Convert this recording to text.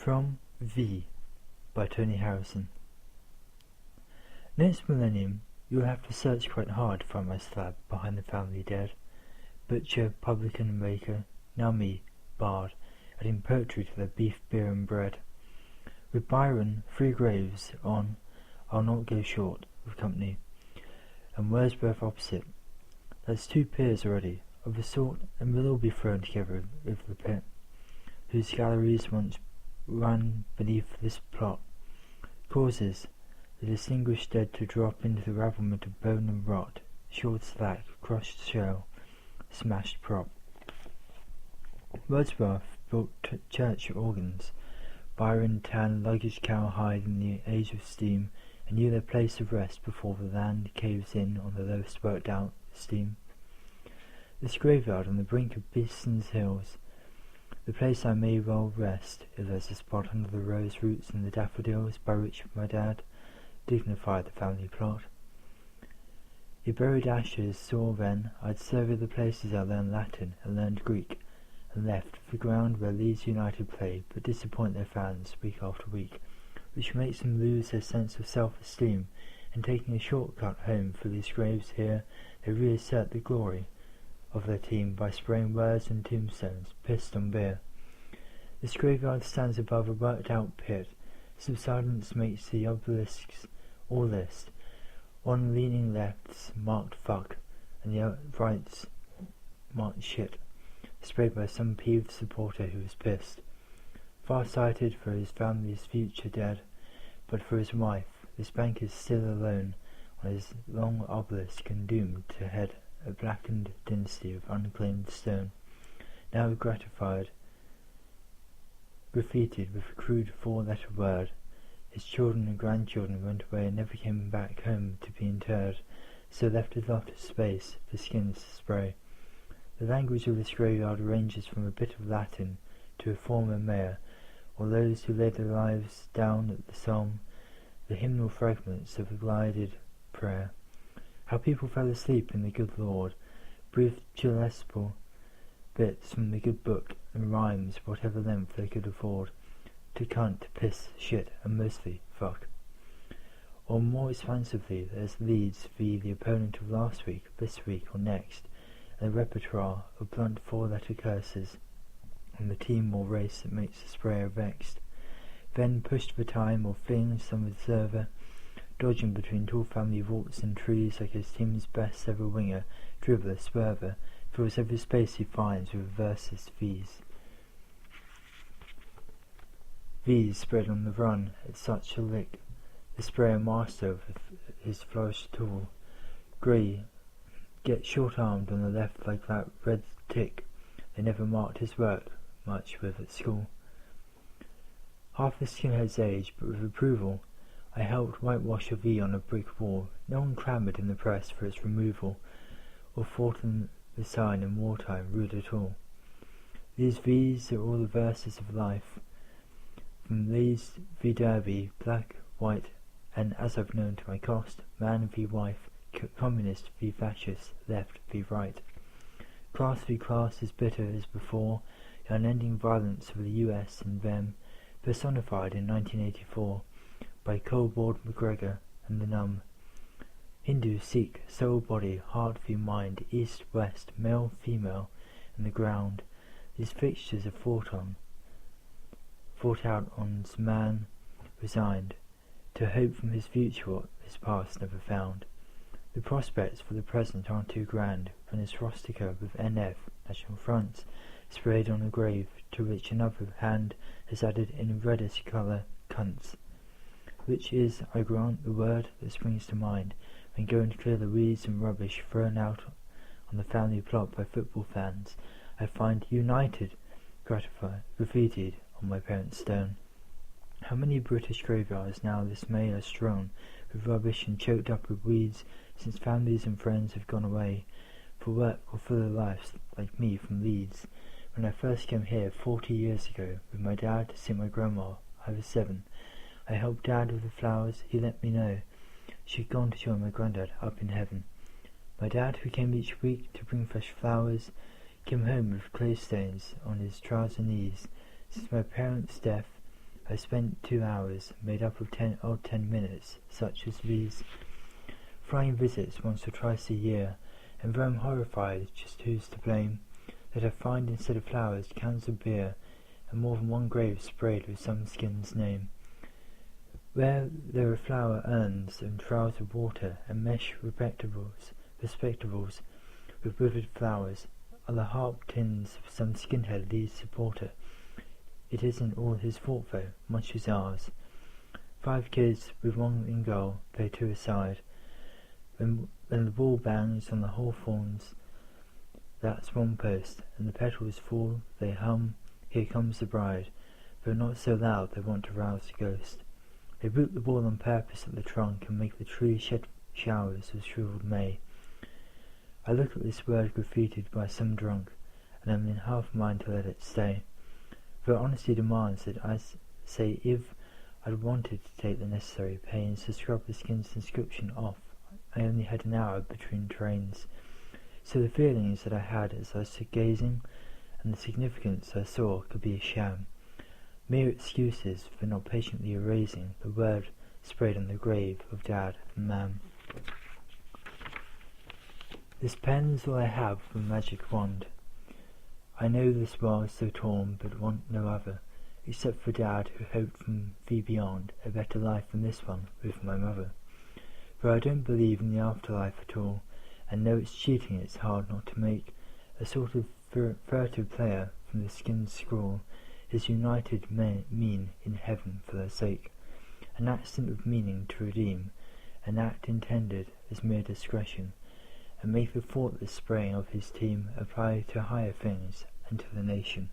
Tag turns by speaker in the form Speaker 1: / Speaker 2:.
Speaker 1: From V by Tony Harrison. Next millennium, you'll have to search quite hard to find my slab behind the family dead. Butcher, publican and baker, now me, bard, adding poetry to their beef, beer and bread. With Byron, 3 graves on, I'll not go short of company, and Wordsworth opposite. That's 2 peers already, of a sort, and we'll all be thrown together over the pit, whose galleries once run beneath this plot. Causes the distinguished dead to drop into the ravelment of bone and rot, short slack, crushed shell, smashed prop. Wordsworth built church organs. Byron tanned luggage cowhide in the age of steam, and knew their place of rest before the land caves in on the lowest worked out steam. This graveyard on the brink of Beeston's Hills, the place I may well rest, if there's a spot under the rose roots and the daffodils by which my dad dignified the family plot. Your buried ashes saw then, I'd survey the places I learned Latin and learned Greek, and left the ground where Leeds United play but disappoint their fans week after week, which makes them lose their sense of self-esteem, and taking a shortcut home for these graves here, they reassert the glory of their team by spraying words and tombstones, pissed on beer. This graveyard stands above a worked-out pit. Subsidence makes the obelisks all list. On leaning left's marked fuck, and the right's marked shit, sprayed by some peeved supporter who was pissed. Far-sighted for his family's future dead, but for his wife, this banker's still alone on his long obelisk and doomed to head a blackened dynasty of unclaimed stone, now gratified, graffitied with a crude 4-letter word. His children and grandchildren went away and never came back home to be interred, so left a lot of space for skins to spray. The language of this graveyard ranges from a bit of Latin to a former mayor, or those who laid their lives down at the psalm, the hymnal fragments of a glided prayer. How people fell asleep in the good Lord, brief chillespal bits from the good book, and rhymes whatever length they could afford, to cunt, piss, shit, and mostly fuck. Or more expansively, there's Leeds v. the opponent of last week, this week, or next, and a repertoire of blunt 4-letter curses, and the team or race that makes the sprayer vexed. Then pushed for time or fling some observer, dodging between tall family vaults and trees like his team's best ever winger, dribbler, swerver, fills every space he finds with versus V's. V's spread on the run at such a lick, the sprayer master of his flourished tool. Grey gets short-armed on the left like that red tick they never marked his work much with at school. Half the skinhead's age, but with approval, I helped whitewash a V on a brick wall. No one clamoured in the press for its removal, or fought in the sign in wartime rude at all. These V's are all the verses of life, from Leeds v Derby, black, white, and, as I've known to my cost, man v wife, communist v fascist, left v right. Class v class as bitter as before, the unending violence of the US and them, personified in 1984 by Cold-Board McGregor and the Numb. Hindu, Sikh, soul, body, heart v mind, east, west, male, female, and the ground. These fixtures are fought out on's man resigned, to hope from his future what his past never found. The prospects for the present aren't too grand, when a swastika with NF, National Fronts, sprayed on a grave, to which another hand has added in reddish colour, cunts, which is, I grant, the word that springs to mind when going to clear the weeds and rubbish thrown out on the family plot by football fans. I find United graffitied on my parents' stone. How many British graveyards now this May are strewn with rubbish and choked up with weeds, since families and friends have gone away for work or for their lives, like me from Leeds. When I first came here 40 years ago with my dad to see my grandma, I was 7. I helped Dad with the flowers. He let me know she'd gone to join my granddad up in heaven. My dad, who came each week to bring fresh flowers, came home with clay stains on his trouser knees. Since my parents' death, I spent 2 hours, made up of 10 minutes, such as these. Flying visits once or twice a year, and though I'm horrified, just who's to blame, that I find instead of flowers cans of beer, and more than one grave sprayed with some skin's name. Where there are flower urns and trials of water, and mesh respectables with withered flowers, are the harp tins of some skinhead lead supporter. It isn't all his fault though, much as ours. 5 kids with one in goal play 2 aside. When the ball bangs on the hawthorns, that's one post, and the petals fall, they hum, Here Comes the Bride, though not so loud they want to rouse the ghost. They root the ball on purpose at the trunk and make the tree shed showers of shrivelled May. I look at this word graffitied by some drunk, and am in half a mind to let it stay. For honesty demands that I say if I'd wanted to take the necessary pains to scrub the skin's inscription off, I only had an hour between trains. So the feelings that I had as I stood gazing, and the significance I saw, could be a sham. Mere excuses for not patiently erasing the word sprayed on the grave of Dad and Mam. This pen's all I have of a magic wand. I know this world's so torn, but want no other, except for Dad, who hoped from the beyond a better life than this one with my mother. For I don't believe in the afterlife at all, and know it's cheating it's hard not to make. A sort of furtive player from the skin's scrawl, his united mean in heaven for their sake, an accent of meaning to redeem, an act intended as mere discretion, and make the thoughtless spraying of his team apply to higher things and to the nation.